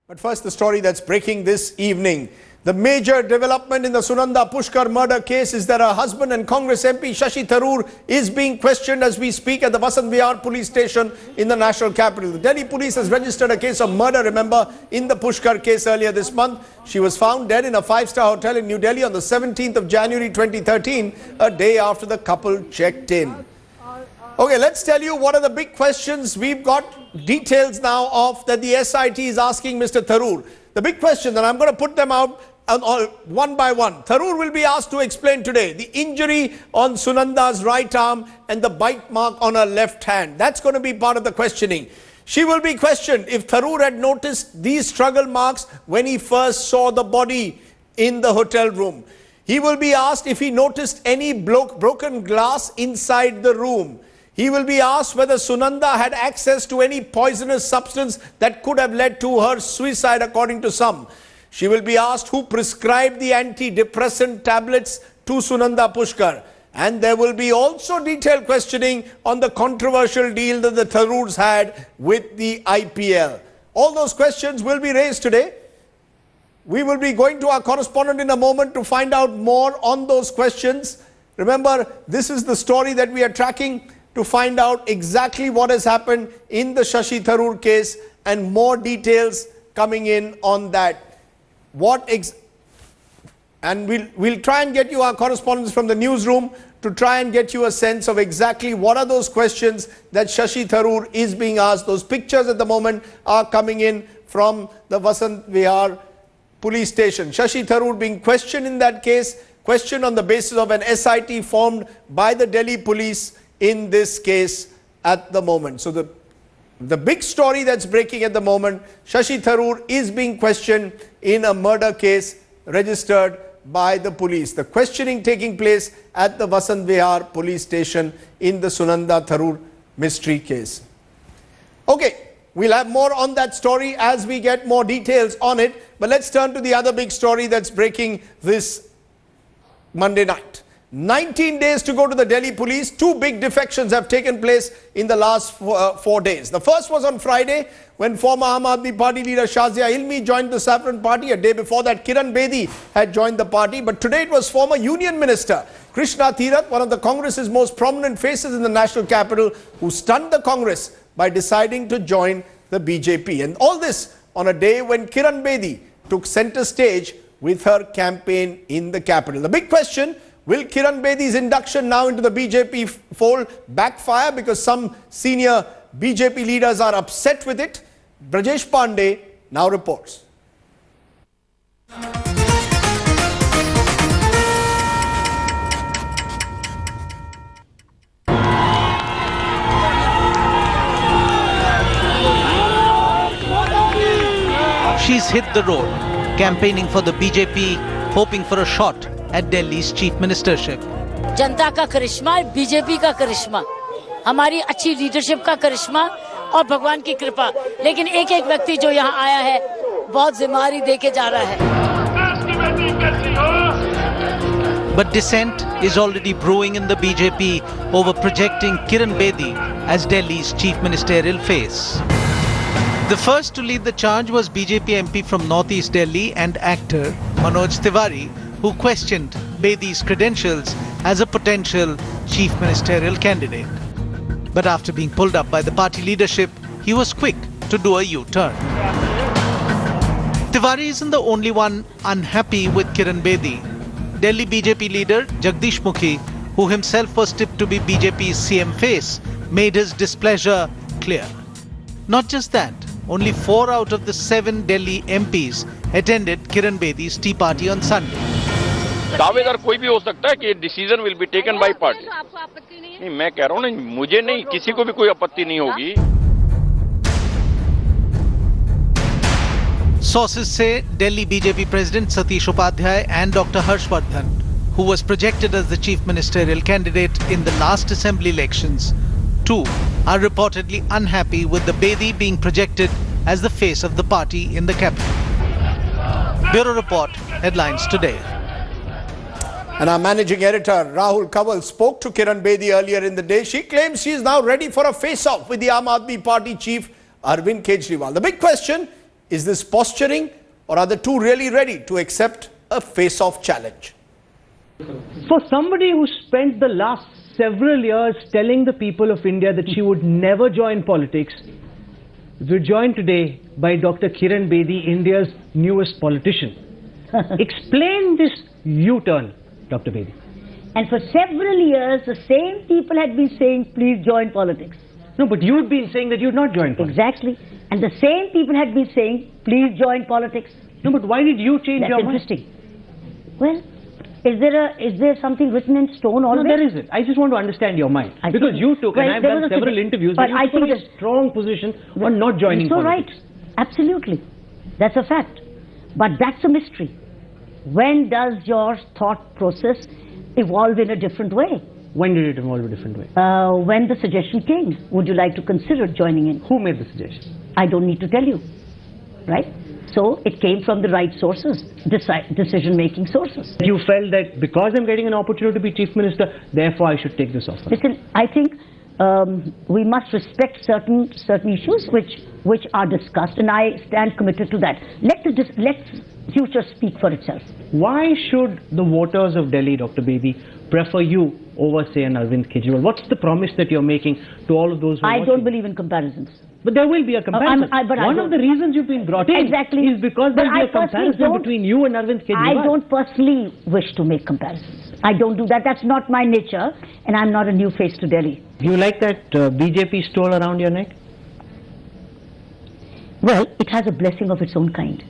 But first, the story that's breaking this evening. The major development in the Sunanda Pushkar murder case is that her husband and Congress MP Shashi Tharoor is being questioned as we speak at the Vasant Vihar police station in the national capital. The Delhi police has registered a case of murder, remember, in the Pushkar case earlier this month. She was found dead in a five-star hotel in New Delhi on the 17th of January 2013, a day after the couple checked in. Okay, let's tell you what are the big questions. We've got details now of that the SIT is asking Mr. Tharoor. The big question, and I'm going to put them out one by one. Tharoor will be asked to explain today the injury on Sunanda's right arm and the bite mark on her left hand. That's going to be part of the questioning. She will be questioned if Tharoor had noticed these struggle marks when he first saw the body in the hotel room. He will be asked if he noticed any broken glass inside the room. He will be asked whether Sunanda had access to any poisonous substance that could have led to her suicide, according to some. She will be asked who prescribed the antidepressant tablets to Sunanda Pushkar. And there will be also detailed questioning on the controversial deal that the Tharoors had with the IPL. All those questions will be raised today. We will be going to our correspondent in a moment to find out more on those questions. Remember, this is the story that we are tracking to find out exactly what has happened in the Shashi Tharoor case and more details coming in on that. And we'll try and get you our correspondents from the newsroom to try and get you a sense of exactly what are those questions that Shashi Tharoor is being asked. Those pictures at the moment are coming in from the Vasant Vihar police station. Shashi Tharoor being questioned in that case, questioned on the basis of an SIT formed by the Delhi police in this case at the moment. So the big story that's breaking at the moment, Shashi Tharoor is being questioned in a murder case registered by the police. The questioning taking place at the Vasant Vihar police station in the Sunanda Tharoor mystery case. Okay, we'll have more on that story as we get more details on it. But let's turn to the other big story that's breaking this Monday night. 19 days to go to the Delhi police. Two big defections have taken place in the last 4 days. The first was on Friday when former Aam Aadmi Party leader Shazia Ilmi joined the Saffron Party. A day before that, Kiran Bedi had joined the party. But today it was former Union Minister Krishna Tirath, one of the Congress's most prominent faces in the national capital, who stunned the Congress by deciding to join the BJP. And all this on a day when Kiran Bedi took center stage with her campaign in the capital. The big question: will Kiran Bedi's induction now into the BJP fold backfire because some senior BJP leaders are upset with it? Brajesh Pandey now reports. She's hit the road, campaigning for the BJP, hoping for a shot at Delhi's chief ministership. जनता का करिश्मा, BJP का करिश्मा, हमारी अच्छी leadership का करिश्मा और भगवान की कृपा. लेकिन एक एक व्यक्ति जो यहाँ आया है बहुत जिम्मेदारी देके जा रहा है. But dissent is already brewing in the BJP over projecting Kiran Bedi as Delhi's chief ministerial face. The first to lead the charge was BJP MP from Northeast Delhi and actor Manoj Tiwari, who questioned Bedi's credentials as a potential chief ministerial candidate. But after being pulled up by the party leadership, he was quick to do a U-turn. Tiwari isn't the only one unhappy with Kiran Bedi. Delhi BJP leader Jagdish Mukhi, who himself was tipped to be BJP's CM face, made his displeasure clear. Not just that, only 4 out of the 7 Delhi MPs attended Kiran Bedi's tea party on Sunday. दावेदार कोई भी हो सकता है कि decision will be taken by party. नहीं, मैं कह रहा हूँ ना, मुझे नहीं, किसी को भी कोई आपत्ति नहीं होगी. Sources say Delhi BJP President Satish Upadhyay and Dr. Harshvardhan, who was projected as the chief ministerial candidate in the last assembly elections, too are reportedly unhappy with the Bedi being projected as the face of the party in the capital. Bureau Report, headlines today. And our managing editor, Rahul Kanwal, spoke to Kiran Bedi earlier in the day. She claims she is now ready for a face-off with the Aam Aadmi Party chief, Arvind Kejriwal. The big question, Is this posturing, or are the two really ready to accept a face-off challenge? For somebody who spent the last several years telling the people of India that she would never join politics, we're joined today by Dr. Kiran Bedi, India's newest politician. Explain this U-turn, Dr. Bedi. And for several years, the same people had been saying, please join politics. No, but you'd been saying that you'd not join politics. Exactly. And the same people had been saying, please join politics. No, but why did you change That's your mind? interesting. Well, is there something written in stone always? No, there isn't. I just want to understand your mind. I Because think- you took, well, and I've there done was a several suggestion, interviews, but that I you took think a strong position on not joining so politics. right. Absolutely. That's a fact. But that's a mystery. When does your thought process evolve in a different way? When did it evolve a different way? When the suggestion came, would you like to consider joining in? Who made the suggestion? I don't need to tell you, right? So it came from the right sources, decision-making sources. You felt that because I'm getting an opportunity to be Chief Minister, therefore I should take this offer. Listen, I think we must respect certain issues which are discussed, and I stand committed to that. Let future speak for itself. Why should the voters of Delhi, Dr. Bedi, prefer you over, say, an Arvind Kejriwal? What's the promise that you're making to all of those who are I watching? don't believe in comparisons. But there will be a comparison. but I One don't- of the reasons you've been brought in Exactly. is because But there will I be a personally comparison don't- between you and Arvind Kejriwal. I don't personally wish to make comparisons. I don't do that. That's not my nature, and I'm not a new face to Delhi. Do you like that BJP stole around your neck? Well, it has a blessing of its own kind.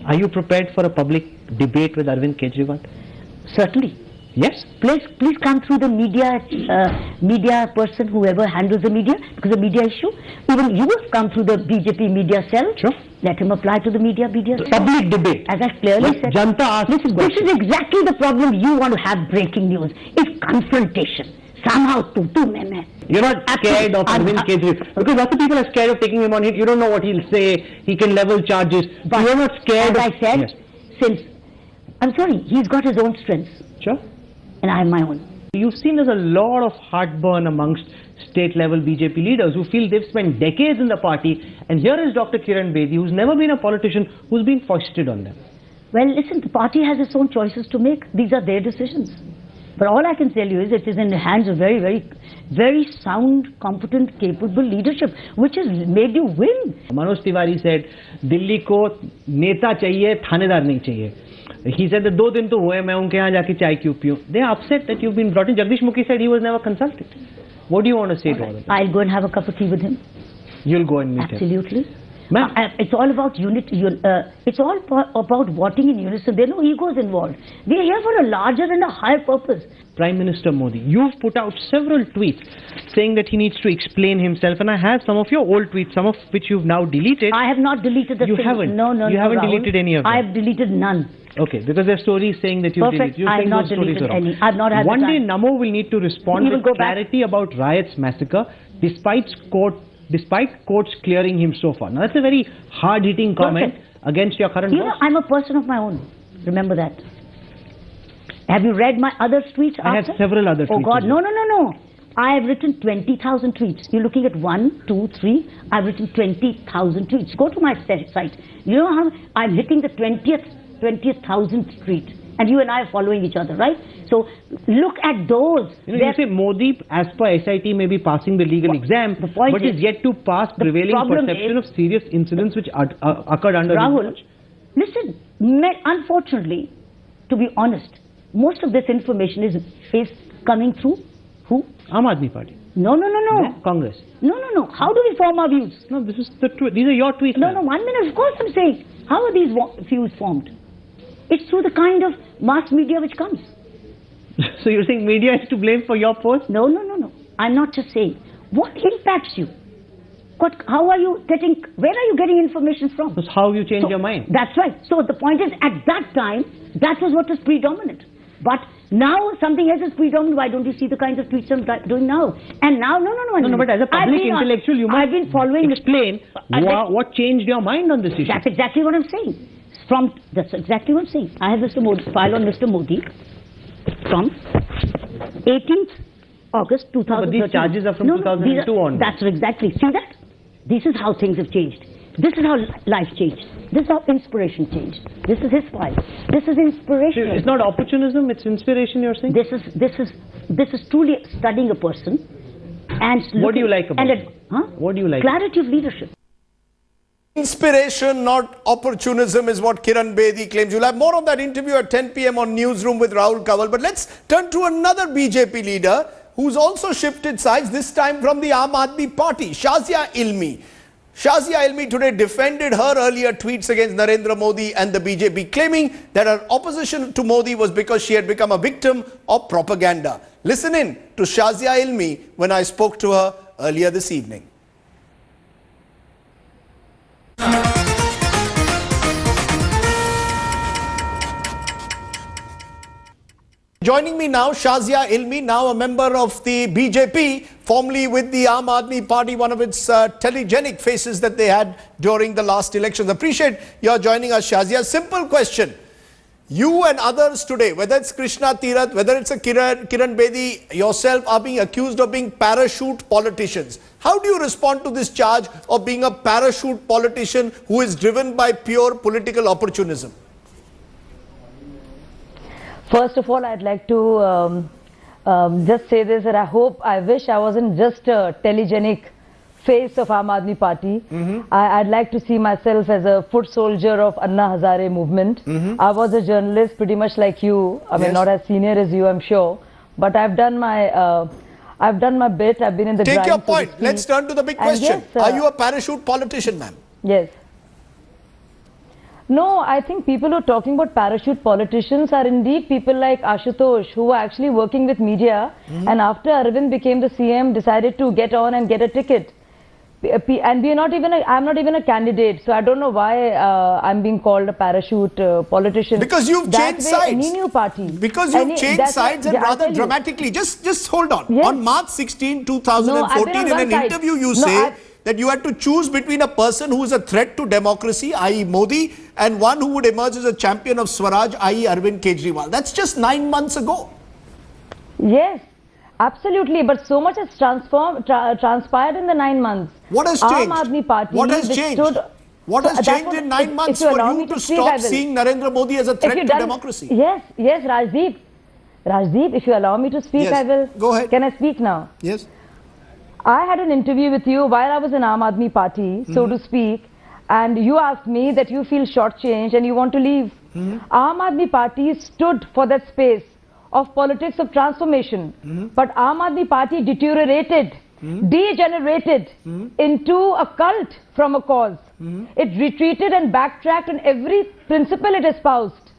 Are you prepared for a public debate with Arvind Kejriwal? Certainly. Yes? Please come through the media person, whoever handles the media, because the media issue. Even you will come through the BJP media cell. Sure. Let him apply to the media cell. Public debate. As I clearly said. Janta asks This is exactly the problem you want to have breaking news. It's confrontation. Somehow, tu mein. You're not scared of Arvind Kejriwal. Because lots of people are scared of taking him on. You don't know what he'll say. He can level charges. But you're not scared as of... I said, Yes. since, I'm sorry, he's got his own strengths, Sure. and I have my own. You've seen there's a lot of heartburn amongst state-level BJP leaders who feel they've spent decades in the party, and here is Dr. Kiran Bedi, who's never been a politician, who's been foisted on them. Well, listen, the party has its own choices to make. These are their decisions. But all I can tell you is it is in the hands of very, very, very sound, competent, capable leadership, which has made you win. Manoj Tiwari said, Delhi ko neta chahiye, thanedar nahi chahiye. He said that 2 दिन तो हुए मैं उनके यहाँ जाके चाय क्यों पीऊं. They are upset that you've been brought in. Jagdish Mukhi said he was never consulted. What do you want to say to all of them? I'll go and have a cup of tea with him. You'll go and meet him. Absolutely. Ma'am, It's all about unity. It's all about voting in unison. There are no egos involved. We are here for a larger and a higher purpose. Prime Minister Modi, you've put out several tweets saying that he needs to explain himself, and I have some of your old tweets, some of which you've now deleted. I have not deleted the You thing. haven't? No, You haven't Rahul. deleted any of them? I have deleted none. Okay, because there are stories saying that you've Perfect. deleted. You're I have saying not those stories deleted are wrong. any. I've not had One the day time. Namo will need to respond He will with go back. clarity about Riot's massacre, despite courts clearing him so far. Now that's a very hard-hitting comment Perfect. against your current You know, boss. I'm a person of my own. Remember that. Have you read my other tweets I have after? several other Oh tweets God, as no, well. no, no, no. I have written 20,000 tweets. You're looking at 1, 2, 3. I've written 20,000 tweets. Go to my site. You know how I'm hitting the 20,000th tweet. And you and I are following each other, right? So look at those. You know, you say Modi, as per SIT, may be passing the legal exam, the point but is yet to pass the prevailing problem perception is- of serious incidents which occurred under his Rahul, watch. listen, unfortunately, to be honest, most of this information is coming through who? Aam Aadmi Party. No, no, no, no. No? Congress. No, no, no. How do we form our views? No, this is these are your tweets. No, ma'am. no, 1 minute. Of course I'm saying. How are these views formed? It's through the kind of mass media which comes. So you're saying media is to blame for your post? No, no, no, no. I'm not just saying. What impacts you? How are you getting, where are you getting information from? That's how you change your mind. That's right. So the point is, at that time, that was what was predominant. But now something else is predominant. Why don't you see the kinds of tweets I'm doing now? And now, no. No, but as a public intellectual, you I've must been following explain what changed your mind on this issue. That's exactly what I'm saying. That's exactly what I'm saying. I have Mr. Modi, file on Mr. Modi from 18th August 2013. But these charges are from 2002 onwards. That's exactly. See that? This is how things have changed. This is how life changed. This is how inspiration changed. This is his file. This is inspiration. It's not opportunism, it's inspiration, you're saying? This is truly studying a person and What do you like about it? Huh? What do you like? Clarity of leadership. Inspiration, not opportunism, is what Kiran Bedi claims. You'll have more on that interview at 10 p.m. on Newsroom with Rahul Kanwal. But let's turn to another BJP leader who's also shifted sides, this time from the Aam Aadmi Party, Shazia Ilmi. Shazia Ilmi today defended her earlier tweets against Narendra Modi and the BJP, claiming that her opposition to Modi was because she had become a victim of propaganda. Listen in to Shazia Ilmi when I spoke to her earlier this evening. Joining me now, Shazia Ilmi, now a member of the BJP, formerly with the Aam Aadmi Party, one of its telegenic faces that they had during the last elections. Appreciate your joining us, Shazia. Simple question. You and others today, whether it's Krishna Tirath, whether it's a Kiran Bedi, yourself are being accused of being parachute politicians. How do you respond to this charge of being a parachute politician who is driven by pure political opportunism? First of all, I'd like to just say this, that I wish I wasn't just a telegenic face of Aam Aadmi Party. I'd like to see myself as a foot soldier of Anna Hazare movement. I was a journalist pretty much like you. I mean, not as senior as you, I'm sure. But I've done my bit. I've been in the grind. Take your point. Let's turn to the big question. Yes, are you a parachute politician, ma'am? Yes. No, I think people who are talking about parachute politicians are indeed people like Ashutosh, who are actually working with media, and after Arvind became the CM, decided to get on and get a ticket. And I'm not even a candidate, so I don't know why I'm being called a parachute politician. Because you've changed sides. Any new party. Because you've changed sides and rather dramatically. Just hold on. Yes. On March 16, 2014, in an interview you say that you had to choose between a person who is a threat to democracy, i.e. Modi, and one who would emerge as a champion of Swaraj, i.e. Arvind Kejriwal. That's just 9 months ago. Yes, absolutely. But so much has transpired in the 9 months. What has changed? Aam Aadmi Party, what has changed? What has changed in 9 months for you to stop seeing Narendra Modi as a threat to democracy? Yes, Rajdeep. Rajdeep, if you allow me to speak, yes. I will. Go ahead. Can I speak now? Yes. I had an interview with you while I was in Aam Aadmi Party, so to speak, and you asked me that you feel shortchanged and you want to leave. Aam Aadmi Party stood for that space of politics of transformation, but Aam Aadmi Party deteriorated, degenerated into a cult from a cause. It retreated and backtracked on every principle it espoused.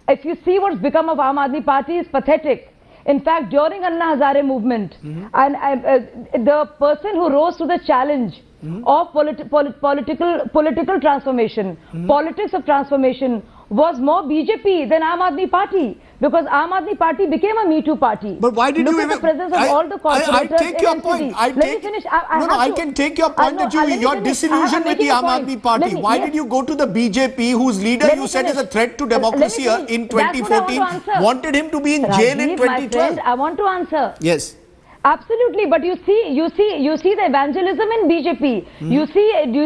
If you see what's become of Aam Aadmi Party, is pathetic. In fact, during Anna Hazare movement, the person who rose to the challenge of political transformation, politics of transformation, was more BJP than Aam Aadmi Party, because Aam Aadmi Party became a Me Too party. But why did Look you at even... the presence of all the corporators I take your in point. NCD. Let me finish. I can take your point that you're disillusioned with the Aam Aadmi Party. Why did you go to the BJP, whose leader you said is a threat to democracy in 2014, wanted him to be in jail in 2012? Friend, I want to answer. Yes. Absolutely, but you see the evangelism in BJP. You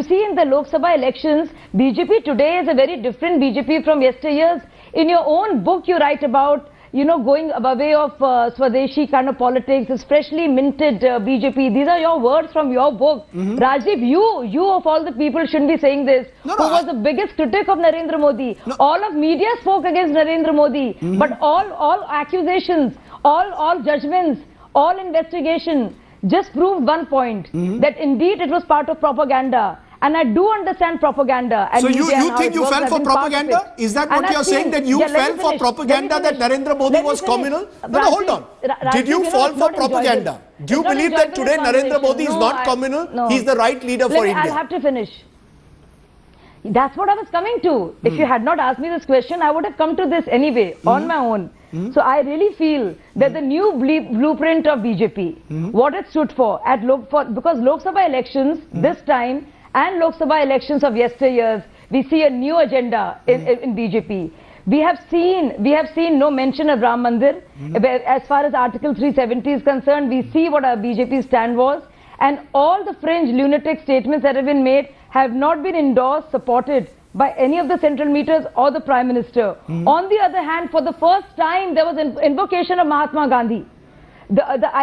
see in the Lok Sabha elections, BJP today is a very different BJP from yesteryears. In your own book, you write about, going away of Swadeshi kind of politics, this freshly minted BJP. These are your words from your book. Rajiv, you of all the people shouldn't be saying this. Who was the biggest critic of Narendra Modi? All of media spoke against Narendra Modi, but all accusations, all judgments, all investigation just proved one point, that indeed it was part of propaganda. And I do understand propaganda. And so you think you fell for propaganda? Is that what you're saying, that you fell for propaganda, that Narendra Modi was communal? No, hold on. Did you fall for propaganda? Do you believe that today Narendra Modi is not communal? No. He's the right leader for India. I'll have to finish. That's what I was coming to. If you had not asked me this question, I would have come to this anyway, on my own. So I really feel that the new blueprint of BJP, what it stood for, because Lok Sabha elections this time and Lok Sabha elections of yesteryears, we see a new agenda in BJP. We have seen no mention of Ram Mandir. As far as Article 370 is concerned, we see what our BJP stand was, and all the fringe lunatic statements that have been made have not been endorsed, supported by any of the central meters or the Prime Minister. On the other hand, for the first time, there was an invocation of Mahatma Gandhi.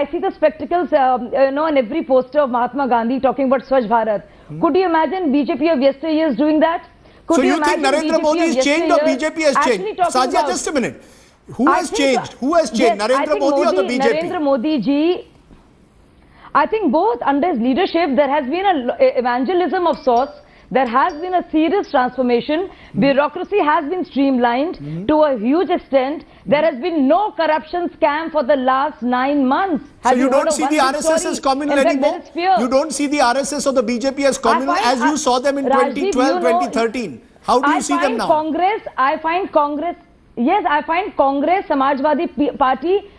I see the spectacles, on every poster of Mahatma Gandhi talking about Swachh Bharat. Could you imagine BJP of yesteryears doing that? Could So you think Narendra Modi has changed or BJP has changed? Sazia, just a minute. Who has changed? Who has changed? Yes, Narendra Modi or the BJP? Narendra Modi ji, I think both. Under his leadership, there has been an evangelism of sorts. There has been a serious transformation. Bureaucracy has been streamlined to a huge extent. There has been no corruption scam for the last 9 months. So you don't see the RSS as communal anymore? You don't see the RSS or the BJP as communal as you saw them in 2012, 2013. How do you see them now? I find Congress, Samajwadi Party,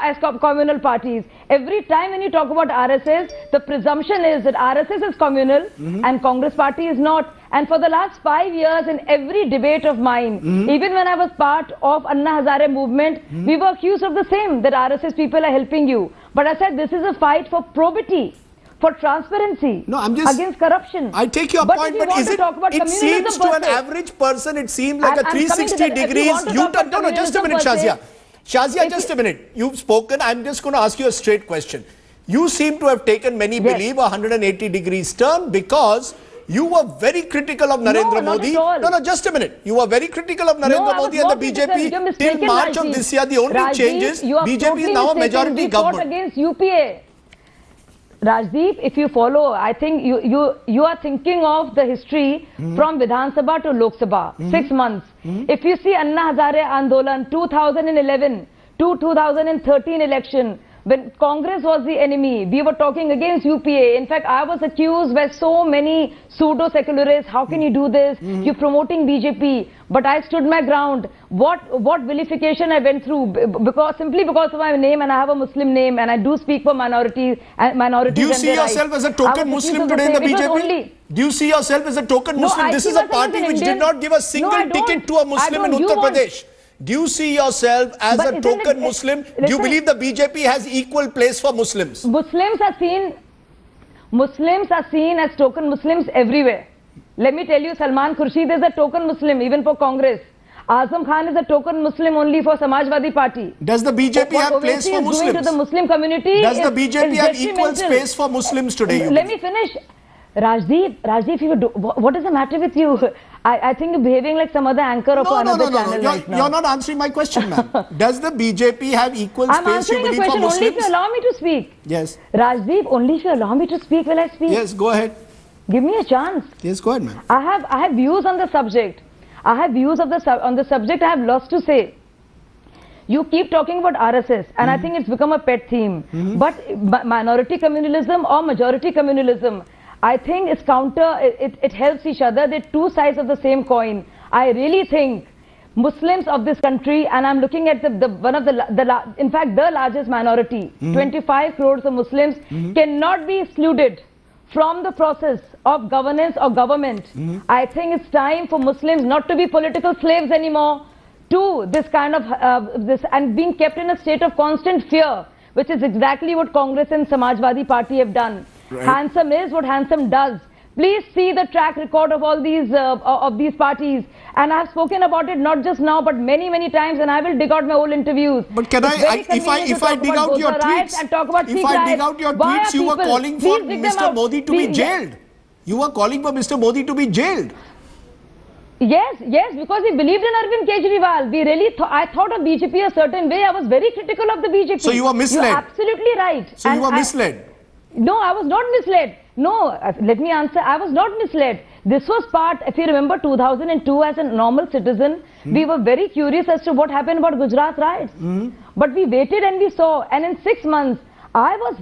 as communal parties. Every time when you talk about RSS, the presumption is that RSS is communal and Congress party is not. And for the last 5 years, in every debate of mine, even when I was part of Anna Hazare movement, we were accused of the same, that RSS people are helping you. But I said this is a fight for probity, for transparency, against corruption. I take your point, but is it seems to an average person, it seems like a 360 degrees U-turn. No, just a minute, Shazia. Shazia, just a minute. You've spoken. I'm just going to ask you a straight question. You seem to have taken, many believe, a 180 degrees turn because you were very critical of Narendra Modi. No, just a minute. You were very critical of Narendra Modi and the BJP till March of this year. The only change is BJP is now a majority government. Against UPA. Rajdeep, if you follow, I think you are thinking of the history from Vidhan Sabha to Lok Sabha, 6 months. If you see Anna Hazare Andolan 2011 to 2013 election, when Congress was the enemy, we were talking against UPA. In fact, I was accused by so many pseudo-secularists. How can you do this? You're promoting BJP. But I stood my ground. What vilification I went through simply because of my name, and I have a Muslim name, and I do speak for minorities. Do you see yourself as a token Muslim today in the BJP? Do you see yourself as a token Muslim? This is a party which did not give a single ticket to a Muslim in Uttar Pradesh. Do you see yourself as a token Muslim? Do you believe the BJP has equal place for Muslims? Muslims are seen as token Muslims everywhere. Let me tell you, Salman Khurshid is a token Muslim even for Congress. Azam Khan is a token Muslim only for Samajwadi Party. Does the BJP have place for Muslims? To the Muslim community Does the BJP have equal space for Muslims today? Let me finish. Rajdeep, what is the matter with you? I think you're behaving like some other anchor of another channel right now. You're not answering my question, ma'am. Does the BJP have equal space, I'm answering you a believe, for question Muslims? only if you allow me to speak. Yes. Rajdeep, only if you allow me to speak will I speak. Yes, go ahead. Give me a chance. Yes, go ahead, ma'am. I have views on the subject. I have views on the subject. I have lots to say. You keep talking about RSS, and I think it's become a pet theme. But minority communalism or majority communalism, I think it's it helps each other. They're two sides of the same coin. I really think Muslims of this country, and I'm looking at in fact the largest minority, 25 crores of Muslims, cannot be excluded from the process of governance or government. I think it's time for Muslims not to be political slaves anymore to this kind of and being kept in a state of constant fear, which is exactly what Congress and Samajwadi Party have done. Right. Handsome is what handsome does. Please see the track record of all these parties, and I have spoken about it not just now but many times, and I will dig out my old interviews. But can if I dig out your tweets, you were calling for Mr. Modi to be jailed. You were calling for Mr. Modi to be jailed. Yes, because we believed in Arvind Kejriwal. We really I thought of BJP a certain way. I was very critical of the BJP. So you were misled. You're absolutely right. So you were misled. No, I was not misled. No, let me answer. I was not misled. This was part, if you remember 2002, as a normal citizen, we were very curious as to what happened about Gujarat riots. But we waited and we saw, and in 6 months, I was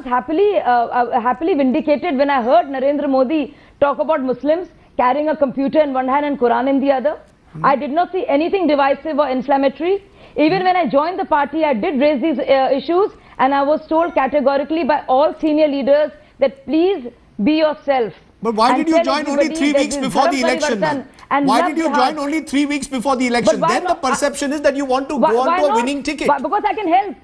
happily vindicated when I heard Narendra Modi talk about Muslims carrying a computer in one hand and Quran in the other. I did not see anything divisive or inflammatory. Even when I joined the party, I did raise these issues, and I was told categorically by all senior leaders that please be yourself. But why did you join only 3 weeks before the election? Why did you join only 3 weeks before the election? Then the perception is that you want to go on to a winning ticket. Because I can help.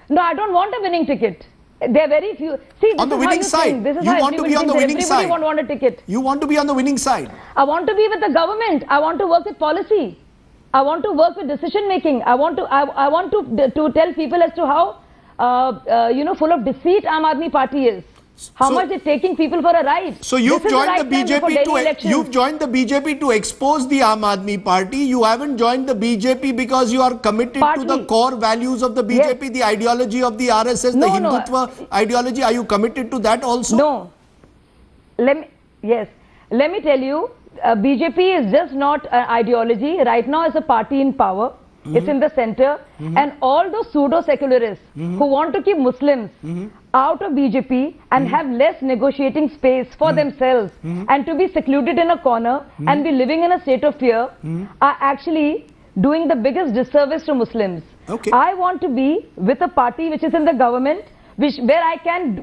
No, I don't want a winning ticket. There are very few. See, this On the is how winning you side. think. This is You how want to be on the everybody winning thinks. side. Everybody want a ticket. You want to be on the winning side. I want to be with the government. I want to work with policy. I want to work with decision making. I want to tell people as to how full of deceit Aam Aadmi Party is. How So- much they're taking people for a ride. So you've This is joined right the time before BJP Delhi elections. you've joined the BJP to expose the Aam Aadmi Party. You haven't joined the BJP because you are committed to Partly. the core values of the BJP, the ideology of the RSS, the No, no. Hindutva ideology. Are you committed to that also? No. Let me tell you, BJP is just not an ideology. Right now, it's a party in power. It's in the center. And all those pseudo-secularists who want to keep Muslims out of BJP and have less negotiating space for themselves and to be secluded in a corner and be living in a state of fear are actually doing the biggest disservice to Muslims. Okay. I want to be with a party which is in the government, where I can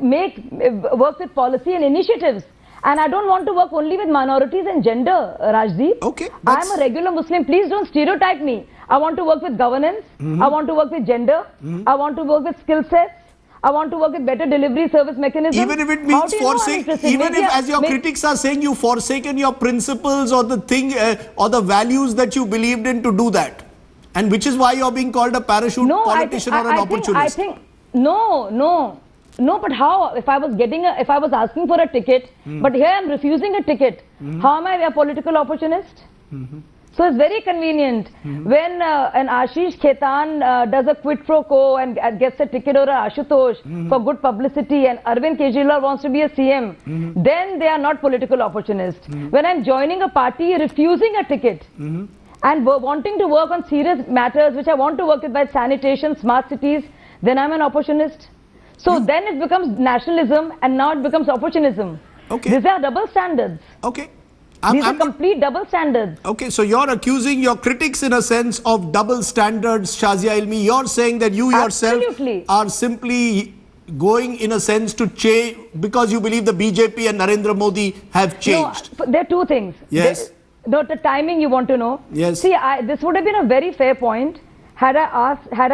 work with policy and initiatives. And I don't want to work only with minorities and gender, Rajdeep. Okay, I'm a regular Muslim. Please don't stereotype me. I want to work with governance. I want to work with gender. I want to work with skill sets. I want to work with better delivery service mechanisms. Even if it How means do you know I'm forsake, interested? even Maybe if, as your may- critics are saying, you forsaken your principles or the thing or the values that you believed in to do that, and which is why you're being called a parachute politician or an opportunist. No, but how? If I was asking for a ticket, but here I'm refusing a ticket, how am I a political opportunist? So it's very convenient when an Ashish Khetan does a quid pro quo and gets a ticket, or a Ashutosh for good publicity, and Arvind Kejriwal wants to be a CM, then they are not political opportunists. When I'm joining a party, refusing a ticket, and wanting to work on serious matters which I want to work with, by sanitation, smart cities, then I'm an opportunist. So then it becomes nationalism, and now it becomes opportunism. Okay. These are double standards. Okay. These are complete double standards. Okay, so you're accusing your critics in a sense of double standards, Shazia Ilmi. You're saying that you yourself Absolutely. are simply going in a sense to change because you believe the BJP and Narendra Modi have changed. No, there are two things. Yes. The timing you want to know. Yes. See, this would have been a very fair point had I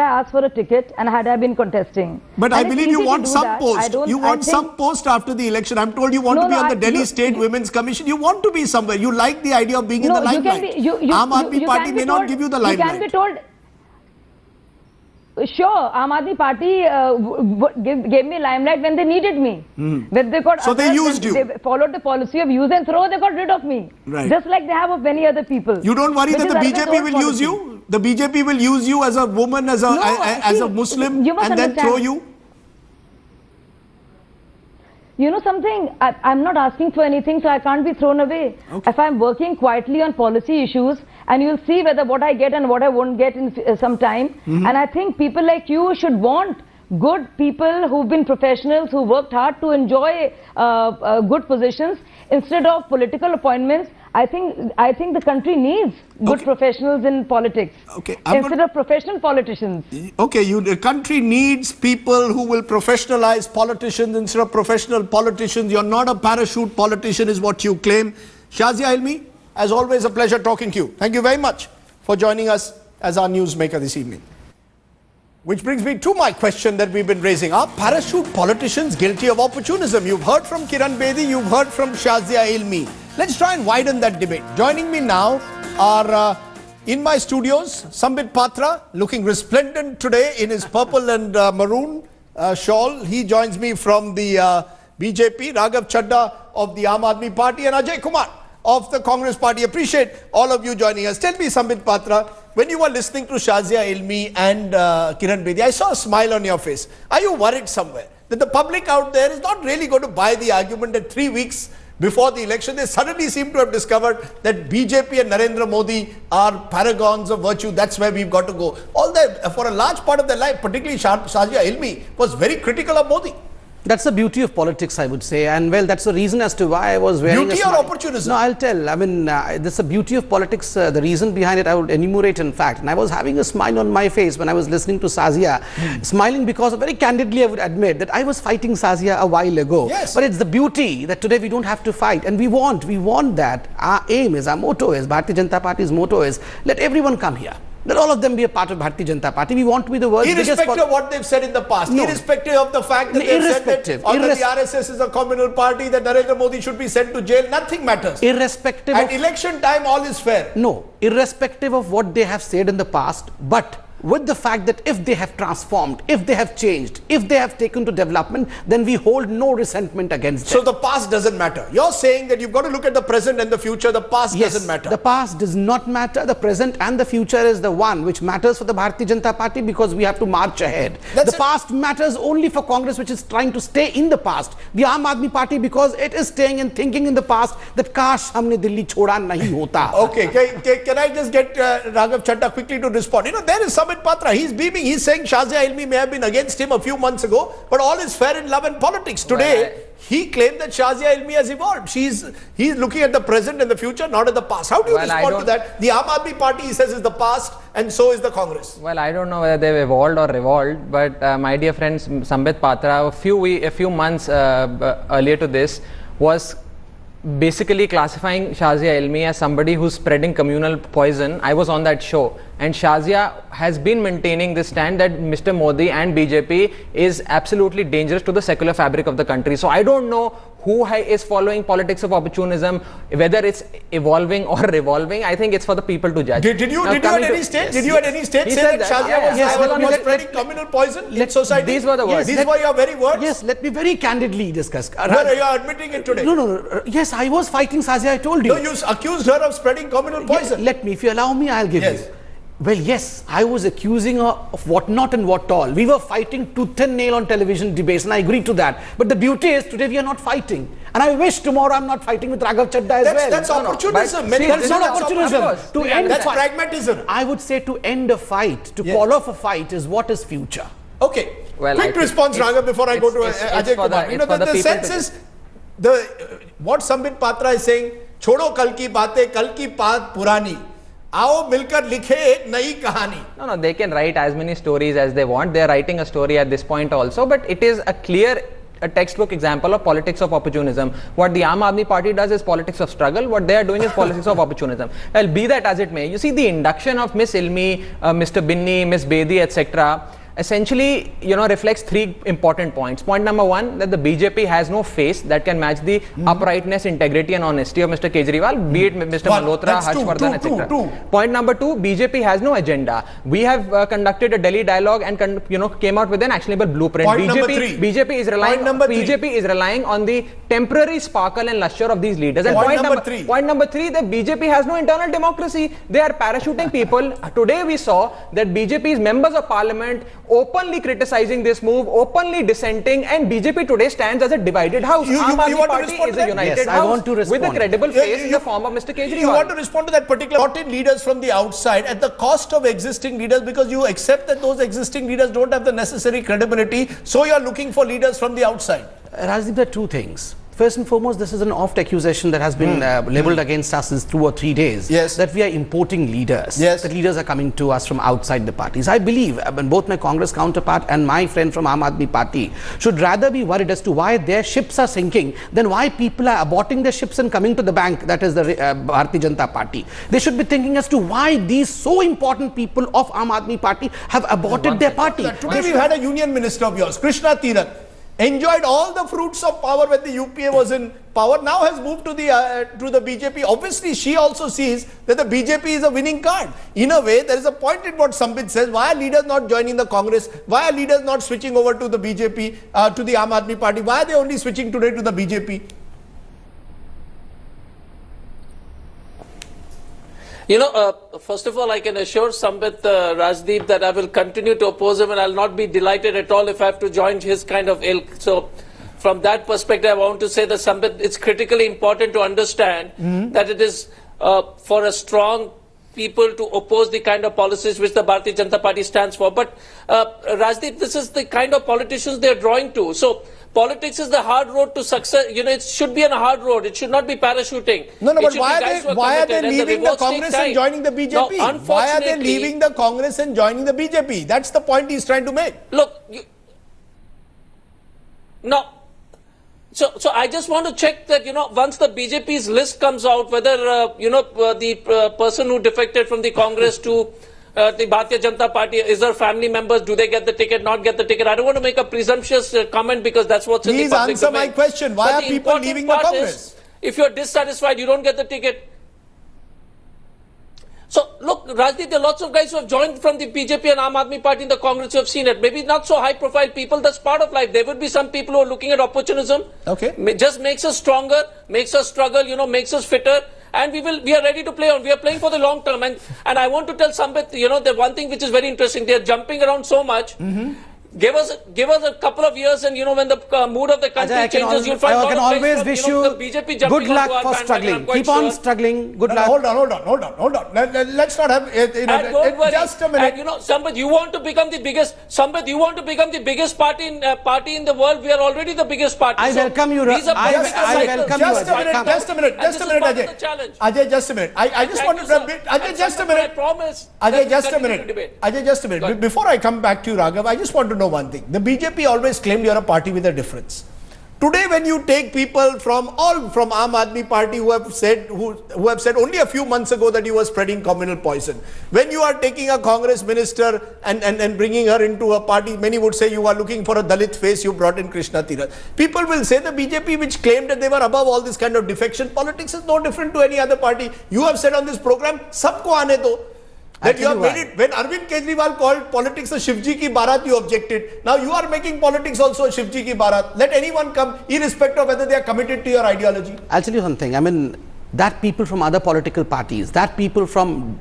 asked for a ticket and had I been contesting. But And I it's believe easy you to want do some that. post. You want some post after the election. I'm told you want to be on the Delhi State Women's Commission. You want to be somewhere. You like the idea of being in the limelight. Aam Aadmi Party may not give you the limelight. You can be told. Sure, Aam Aadmi Party gave me limelight when they needed me. When they got So they used you. They followed the policy of use and throw. They got rid of me. Right. Just like they have of many other people. You don't worry Which that is the Arvind's BJP old will use policy. you? The BJP will use you as a woman, as a Muslim, you must and then throw understand. you? You know something, I'm not asking for anything, so I can't be thrown away. Okay. If I'm working quietly on policy issues, and you'll see whether what I get and what I won't get in some time. And I think people like you should want good people who've been professionals, who worked hard to enjoy good positions instead of political appointments. I think the country needs good professionals in politics instead of professional politicians. Okay, the country needs people who will professionalize politicians instead of professional politicians. You're not a parachute politician is what you claim. Shazia Ilmi, as always, a pleasure talking to you. Thank you very much for joining us as our newsmaker this evening. Which brings me to my question that we've been raising. Are parachute politicians guilty of opportunism? You've heard from Kiran Bedi, you've heard from Shazia Ilmi. Let's try and widen that debate. Joining me now are in my studios, Sambit Patra, looking resplendent today in his purple and maroon shawl. He joins me from the BJP, Raghav Chadda of the Aam Aadmi Party, and Ajay Kumar of the Congress Party. Appreciate all of you joining us. Tell me, Sambit Patra, when you were listening to Shazia Ilmi and Kiran Bedi, I saw a smile on your face. Are you worried somewhere that the public out there is not really going to buy the argument that 3 weeks before the election, they suddenly seem to have discovered that BJP and Narendra Modi are paragons of virtue. That's where we've got to go. All that, for a large part of their life, particularly Shazia Ilmi, was very critical of Modi. That's the beauty of politics, I would say, and well, that's the reason as to why I was wearing beauty a smile. or opportunism? No, I'll tell. I mean, that's the beauty of politics. The reason behind it, I would enumerate in fact. And I was having a smile on my face when I was listening to Shazia, smiling because very candidly I would admit that I was fighting Shazia a while ago. Yes. But it's the beauty that today we don't have to fight, and we want that. Our aim is, our motto is, Bharatiya Janata Party's motto is, let everyone come here. Let all of them be a part of Bharatiya Janata Party. We want to be the world's biggest... Irrespective of what they've said in the past, No. irrespective of the fact that they've said that the RSS is a communal party, that Narendra Modi should be sent to jail, nothing matters. Irrespective At of... election time, all is fair. No, irrespective of what they have said in the past, but with the fact that if they have transformed, if they have changed, if they have taken to development, then we hold no resentment against them. So the past doesn't matter. You're saying that you've got to look at the present and the future. The past doesn't matter. The past does not matter. The present and the future is the one which matters for the Bharatiya Janata Party, because we have to march ahead. The past matters only for Congress, which is trying to stay in the past. The Aam Aadmi Party, because it is staying and thinking in the past that kash humne Delhi choda nahi hota. Okay, can I just get Raghav Chaddha quickly to respond? You know, there is Sambit Patra. He's beaming. He's saying Shazia Ilmi may have been against him a few months ago, but all is fair in love and politics. Today, he claimed that Shazia Ilmi has evolved. He's looking at the present and the future, not at the past. How do you respond to that? The Aam Aadmi Party, he says, is the past, and so is the Congress. Well, I don't know whether they've evolved or revolved, but my dear friend Sambit Patra, a few months earlier to this, was basically classifying Shazia Ilmi as somebody who's spreading communal poison. I was on that show, and Shazia has been maintaining this stand that Mr. Modi and BJP is absolutely dangerous to the secular fabric of the country. So I don't know who is following politics of opportunism, whether it's evolving or revolving. I think it's for the people to judge. Did you at any stage say that Shazia was spreading communal poison in society? These were the words. These were your very words? Yes, let me very candidly discuss. You are admitting it today. No. Yes, I was fighting Shazia, I told you. No, you accused her of spreading communal poison. Let me, if you allow me, I'll give you. Well, yes, I was accusing her of what not and what all. We were fighting tooth and nail on television debates, and I agree to that. But the beauty is, today we are not fighting. And I wish tomorrow I'm not fighting with Raghav Chaddha as well. That's opportunism. That's not opportunism. That's pragmatism. I would say to end a fight, to call off a fight is what is future. Okay. Well, quick response, Raghav, before I go to Ajay Kumar. You know, the sense is, what Sambit Patra is saying, छोड़ो कल की बातें, कल की बात पुरानी. आओ मिलकर लिखे एक नई कहानी. No, they can write as many stories as they want. They are writing a story at this point also, but it is a textbook example of politics of opportunism. What the Aam Aadmi Party does is politics of struggle. What they are doing is politics of opportunism. Well, be that as it may, you see the induction of Miss Ilmi, Mr. Binni, Miss Bedi, etc. essentially, reflects three important points. Point number one, that the BJP has no face that can match the uprightness, integrity and honesty of Mr. Kejriwal, be it Mr. Malhotra, Harshvardhan, etc. Point number two, BJP has no agenda. We have conducted a Delhi dialogue and came out with an actionable blueprint. BJP is relying on the temporary sparkle and lustre of these leaders. And point number three, that BJP has no internal democracy. They are parachuting people. Today we saw that BJP's members of parliament openly criticizing this move, openly dissenting, and BJP today stands as a divided house. Aam Aadmi Party is a united house with a credible face in the form of Mr. Kejriwal. You want to respond to that particular brought-in leaders from the outside at the cost of existing leaders, because you accept that those existing leaders don't have the necessary credibility, so you are looking for leaders from the outside. Rajdeep, there are two things. First and foremost, this is an oft accusation that has been labelled against us since 2 or 3 days. Yes. That we are importing leaders. Yes. That leaders are coming to us from outside the parties. I believe both my Congress counterpart and my friend from Aam Aadmi Party should rather be worried as to why their ships are sinking than why people are aborting their ships and coming to the bank, that is the Bharatiya Janata Party. They should be thinking as to why these so important people of Aam Aadmi Party have aborted their party. Today we've had a union minister of yours, Krishna Tirath, enjoyed all the fruits of power when the UPA was in power, now has moved to the BJP. Obviously, she also sees that the BJP is a winning card. In a way, there is a point in what Sambit says. Why are leaders not joining the Congress? Why are leaders not switching over to the BJP, to the Aam Aadmi Party? Why are they only switching today to the BJP? First of all, I can assure Sambit Rajdeep that I will continue to oppose him, and I'll not be delighted at all if I have to join his kind of ilk. So, from that perspective, I want to say that Sambit, it's critically important to understand that it is for a strong people to oppose the kind of policies which the Bharatiya Janata Party stands for. But Rajdeep, this is the kind of politicians they are drawing to. So, politics is the hard road to success. It should be on a hard road. It should not be parachuting. No, but why are they leaving the Congress and joining the BJP? No, why are they leaving the Congress and joining the BJP? That's the point he's trying to make. Look, So I just want to check that, once the BJP's list comes out, whether, the person who defected from the Congress to the Bharatiya Janata Party, is her family members, do they get the ticket, not get the ticket? I don't want to make a presumptuous comment because that's what's in the Please public answer domain. my question. Why But are the people important leaving the part Congress? is, if you're dissatisfied, you don't get the ticket. So, look, Rajdeep, there are lots of guys who have joined from the BJP and Aam Aadmi Party in the Congress who have seen it. Maybe not so high-profile people, that's part of life. There would be some people who are looking at opportunism. Okay. Just makes us stronger, makes us struggle, makes us fitter. And we are ready to play on. We are playing for the long term. And I want to tell Sambit, the one thing which is very interesting, they are jumping around so much. Give us a couple of years, and when the mood of the country Ajay, changes, you'll find I a lot can of always guys wish from, you the BJP jumping good luck onto our for bandwagon, struggling. I'm quite Keep on sure. struggling. Good luck. Hold on. Let's not have, And don't worry. just a minute. And Sambit, you want to become the biggest. Sambit, you want to become the biggest party in the world. We are already the biggest party. I welcome you, These are I political welcome cycles. you, Just a minute, Come. just a minute, And just this a is minute, part of Ajay. the challenge. Ajay, just a minute. I just Thank wanted you, to, sir. Ajay, And just a Sambit, I minute. promise Ajay, that just we'll a continue minute. to debate. Ajay, just a Go minute. ahead. Before I come back to you, Raghav, I just want to know one thing. The BJP always claimed you're a party with a difference. Today, when you take people from Aam Aadmi Party who have said only a few months ago that you were spreading communal poison, when you are taking a Congress minister and bringing her into a party, many would say you are looking for a Dalit face, you brought in Krishna Tirath. People will say the BJP, which claimed that they were above all this kind of defection politics, is no different to any other party. You have said on this program, sabko aane do. That you have made it. When Arvind Kejriwal called politics a Shivji ki Bharat, you objected. Now you are making politics also a Shivji ki Bharat. Let anyone come, irrespective of whether they are committed to your ideology. I'll tell you something. I mean, that people from other political parties, that people from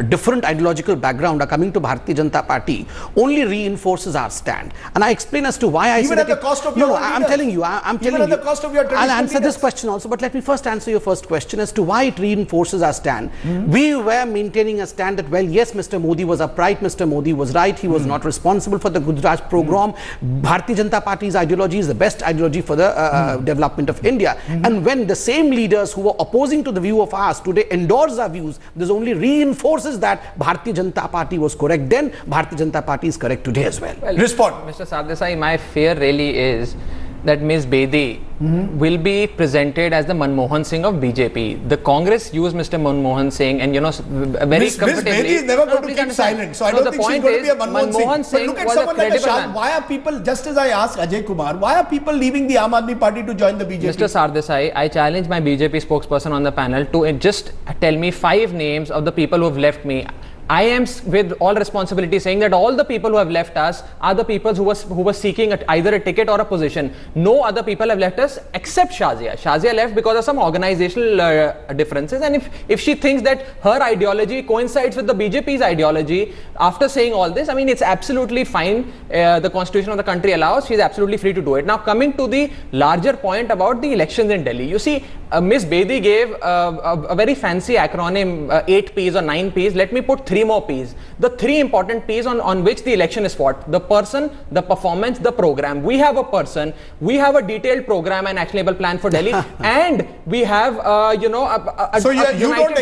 different ideological background are coming to Bharatiya Janata Party only reinforces our stand. And I explain as to why I Even say at the cost of your own I'm leaders. telling you, I'm telling Even you. at the cost of your I'll traditional answer leaders. this question also, but let me first answer your first question as to why it reinforces our stand. We were maintaining a stand that, well, yes, Mr. Modi was upright, Mr. Modi was right, he was not responsible for the Gujarat program. Bharatiya Janata Party's ideology is the best ideology for the development of India. And when the same leaders who were opposing to the view of ours today endorse our views, this only reinforces that Bharatiya Janata Party was correct then, Bharatiya Janata Party is correct today as well. Respond. Mr. Sardesai, my fear really is that Ms. Bedi will be presented as the Manmohan Singh of BJP. The Congress used Mr. Manmohan Singh and very Ms. comfortably. Bedi is never going to please keep understand. silent. So I No, don't the think she's point going to is, be a Manmohan Singh. But look at was a someone like a credible Shah. man. Why are people, just as I asked Ajay Kumar, why are people leaving the Aam Aadmi Party to join the BJP? Mr. Sardesai, I challenge my BJP spokesperson on the panel to just tell me 5 names of the people who have left me. I am, with all responsibility, saying that all the people who have left us are the people who were seeking either a ticket or a position. No other people have left us except Shazia. Shazia left because of some organizational differences, and if she thinks that her ideology coincides with the BJP's ideology, after saying all this, I mean, it's absolutely fine. The constitution of the country allows. She's absolutely free to do it. Now, coming to the larger point about the elections in Delhi, you see, Ms. Bedi gave a very fancy acronym, 8 Ps or 9 Ps. Let me put 3 more Ps. The 3 important Ps on which the election is fought: the person, the performance, the program. We have a person, we have a detailed program and actionable plan for Delhi, and we have, So you united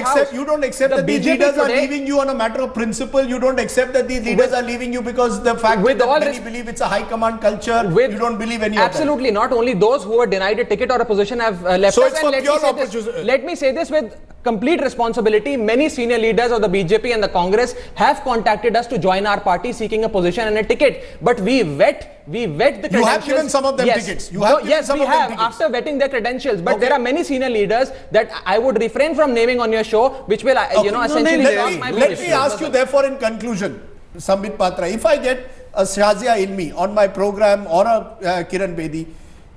don't accept The that these BJP leaders are today- leaving you on a matter of principle. You don't accept that these leaders are leaving you because the fact with that all many believe it's a high command culture. You don't believe any of that. Absolutely, not only those who were denied a ticket or a position have left So us. it's And for pure opportunity. Let me say this with complete responsibility. Many senior leaders of the BJP and the Congress have contacted us to join our party seeking a position and a ticket. But we vet the credentials. You have given some of them tickets. You have given yes, some we of them have, tickets. after vetting their credentials. But Okay. there are many senior leaders that I would refrain from naming on your show, which will, essentially cross my Let me position. ask you therefore in conclusion, Sambit Patra, if I get a Shazia in me on my program or a Kiran Bedi,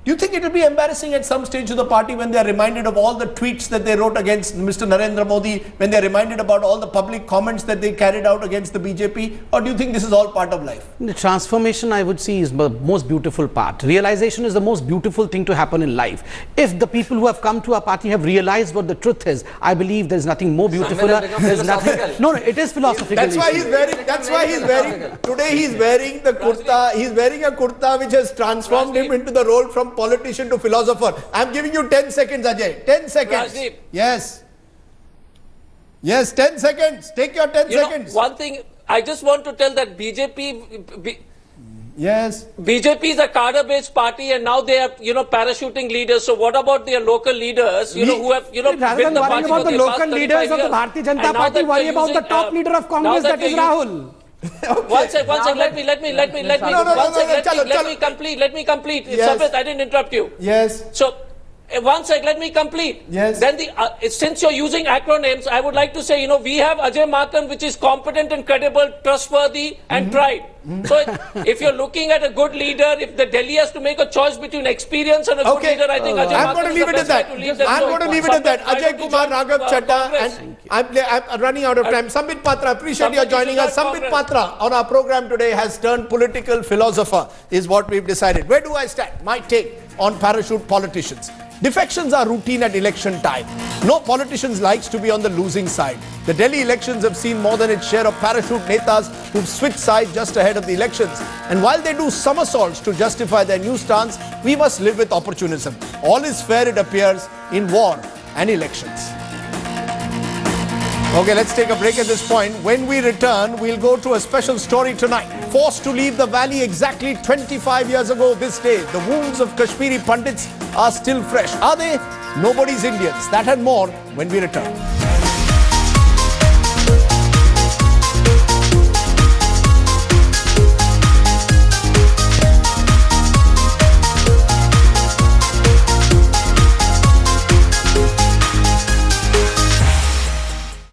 do you think it will be embarrassing at some stage to the party when they are reminded of all the tweets that they wrote against Mr. Narendra Modi, when they are reminded about all the public comments that they carried out against the BJP? Or do you think this is all part of life? The transformation, I would see, is the most beautiful part. Realization is the most beautiful thing to happen in life. If the people who have come to our party have realized what the truth is, I believe there's nothing more beautiful. Samir has become There's nothing. philosophical. No, it is philosophical. That's why he's wearing, today he's wearing the kurta, he's wearing a kurta which has transformed him into the role from politician to philosopher. I'm giving you 10 seconds, Ajay. 10 seconds. Rajdeep. Yes. Yes, 10 seconds. Take your 10 seconds. One thing, I just want to tell that BJP... Yes. BJP is a cadre-based party, and now they are, parachuting leaders. So what about their local leaders, who have, rather built than the worrying party about for the the local past leaders 35 of the years. Bharatiya Janata And now Party, that worry you're about the using, top leader of Congress, that is Rahul. One second, let me complete. Yes. Sabit, I didn't interrupt you. Yes. So, one sec, let me complete. Yes. Then since you're using acronyms, I would like to say, we have Ajay Makan, which is competent and credible, trustworthy and tried. So if you're looking at a good leader, if the Delhi has to make a choice between experience and a good leader, I think Ajay I'm Makan going to is leave the it at best guy that. to lead them. I'm So, going to leave it at that. Sambit, why Ajay don't you Kumar, join, Raghav Chadda, Congress? and I'm running out of time. Sambit Patra, appreciate your Sambit, joining you us. should Sambit join Patra on our program today has turned political philosopher, is what we've decided. Where do I stand? My take on parachute politicians. Defections are routine at election time. No politician likes to be on the losing side. The Delhi elections have seen more than its share of parachute netas who've switched sides just ahead of the elections. And while they do somersaults to justify their new stance, we must live with opportunism. All is fair, it appears, in war and elections. Okay, let's take a break at this point. When we return, we'll go to a special story tonight. Forced to leave the valley exactly 25 years ago this day, the wounds of Kashmiri Pandits are still fresh. Are they? Nobody's Indians. That and more when we return.